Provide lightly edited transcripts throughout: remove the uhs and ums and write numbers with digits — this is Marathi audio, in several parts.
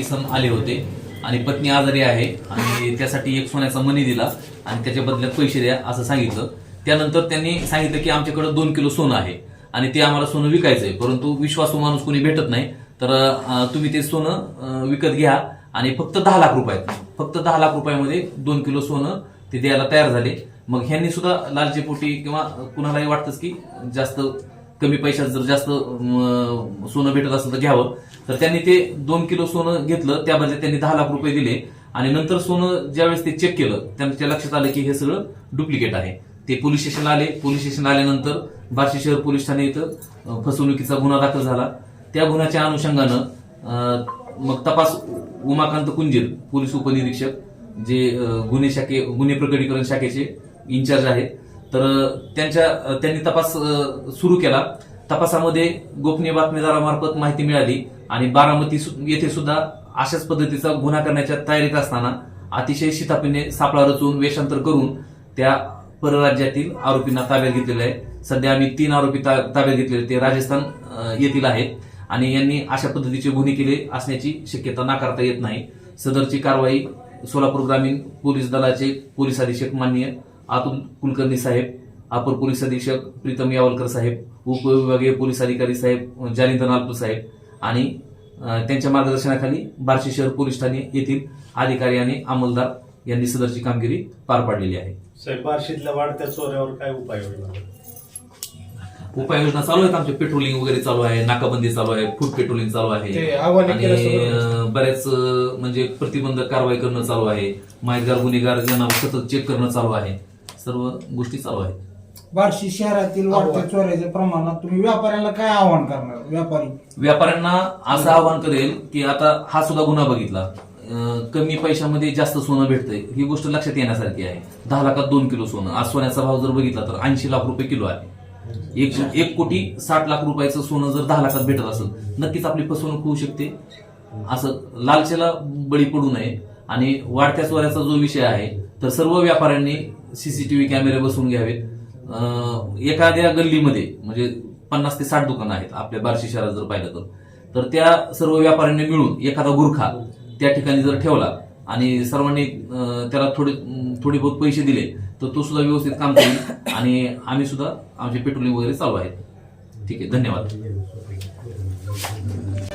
इसम आले होते आणि पत्नी आजारी आहे आणि त्यासाठी एक सोन्याचा मणी दिला आणि त्याच्या बदल्यात पैसे द्या असं सांगितलं. त्यानंतर त्यांनी सांगितलं की आमच्याकडे 2 किलो सोनं आहे आणि ते आम्हाला सोनं विकायचंय, परंतु विश्वासू माणूस कोणी भेटत नाही, तर तुम्ही ते सोनं विकत घ्या आणि फक्त 10 लाख रुपयात, फक्त 10 लाख रुपयामध्ये 2 किलो सोनं ते द्यायला तयार झाले. मग ह्यांनी सुद्धा लालचीपोटी किंवा कुणालाही वाटतंच की जास्त कमी पैशात जर जास्त सोनं भेटत असेल तर घ्यावं, तर त्यांनी ते 2 किलो सोनं घेतलं. त्याबद्दल त्यांनी 10 लाख रुपये दिले आणि नंतर सोनं ज्यावेळेस ते चेक केलं त्यांच्या लक्षात आलं की हे सगळं डुप्लिकेट आहे. ते पोलीस स्टेशनला आले. पोलीस स्टेशनला आल्यानंतर बार्शी शहर पोलीस ठाणे इथं फसवणुकीचा गुन्हा दाखल झाला. त्या गुन्ह्याच्या अनुषंगानं मग तपास उमाकांत कुंजीर पोलीस उपनिरीक्षक जे गुन्हे प्रकटीकरण शाखेचे इन्चार्ज आहेत, तर त्यांनी तपास सुरू केला. तपासामध्ये गोपनीय बातमीदारामार्फत माहिती मिळाली आणि बारामती येथे सुद्धा अशाच पद्धतीचा गुन्हा करण्याच्या तयारीत असताना अतिशय शिताफीने सापळा रचून वेषांतर करून त्या परराज्यातील आरोपींना ताब्यात घेतलेलं आहे. सध्या आम्ही 3 आरोपी ताब्यात घेतलेले, ते राजस्थान येथील आहेत आणि यांनी अशा पद्धतीचे गुन्हे केले असण्याची शक्यता नाकारता येत नाही. सदरची कारवाई सोलापूर ग्रामीण पोलीस दलाचे पोलीस अधीक्षक माननीय अतुल कुलकर्णी साहेब, अपर पोलीस अधीक्षक प्रीतम यावलकर साहेब, उपविभागीय पोलीस अधिकारी साहेब जालिंदर नालपूर साहेब आणि त्यांच्या मार्गदर्शनाखाली बार्शी शहर पोलीस ठाणे येथील अधिकारी आणि अंमलदार यांनी सदरची कामगिरी पार पाडलेली आहे. साहेब, बार्शीतल्या वाढत्या चोऱ्यावर काय उपाययोजना चालू आहेत? आमचे पेट्रोलिंग वगैरे चालू आहे, नाकाबंदी चालू आहे, फूड पेट्रोलिंग चालू आहे आणि बऱ्याच म्हणजे प्रतिबंधक कारवाई करणं चालू आहे. माहितगार गुन्हेगार यांना सतत चेक करणं चालू आहे. सर्व गोष्टी चालू आहेत. बार्शी शहरातील वाढत्या चोऱ्याच्या प्रमाणात तुम्ही व्यापाऱ्यांना काय आव्हान करणार? व्यापाऱ्यांना असं आव्हान करेल की आता हा सुद्धा गुन्हा बघितला, कमी पैशामध्ये जास्त सोनं भेटतंय, ही गोष्ट लक्षात येण्यासारखी आहे. 10 लाखात 2 किलो सोनं. आज सोन्याचा भाव जर बघितला तर 80 लाख रुपये किलो आहे. 1,60,00,000 रुपयाचं सोनं जर 10 लाखात भेटत असेल, नक्कीच आपली फसवणूक होऊ शकते. असं लालचेला बळी पडू नये. आणि वाढत्या चोऱ्याचा जो विषय आहे, तर सर्व व्यापाऱ्यांनी सीसीटीव्ही कॅमेरे बसवून घ्यावेत. एखाद्या गल्लीमध्ये म्हणजे 50 ते 60 दुकानं आहेत आपल्या बार्शी शहरात जर पाहिलं तर त्या सर्व व्यापाऱ्यांनी मिळून एखादा गुरखा त्या ठिकाणी जर ठेवला आणि सर्वांनी त्याला थोडे बहुत पैसे दिले तर तो सुद्धा व्यवस्थित काम करेल आणि आम्ही सुद्धा आमचे पेट्रोलिंग वगैरे चालू आहेत. ठीक आहे, धन्यवाद.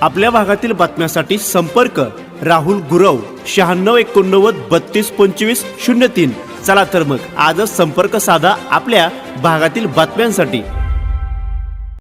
आपल्या भागातील बातम्यांसाठी संपर्क राहुल गुरव 9689 3225 03. चला तर मग आजच संपर्क साधा आपल्या भागातील बातम्यांसाठी.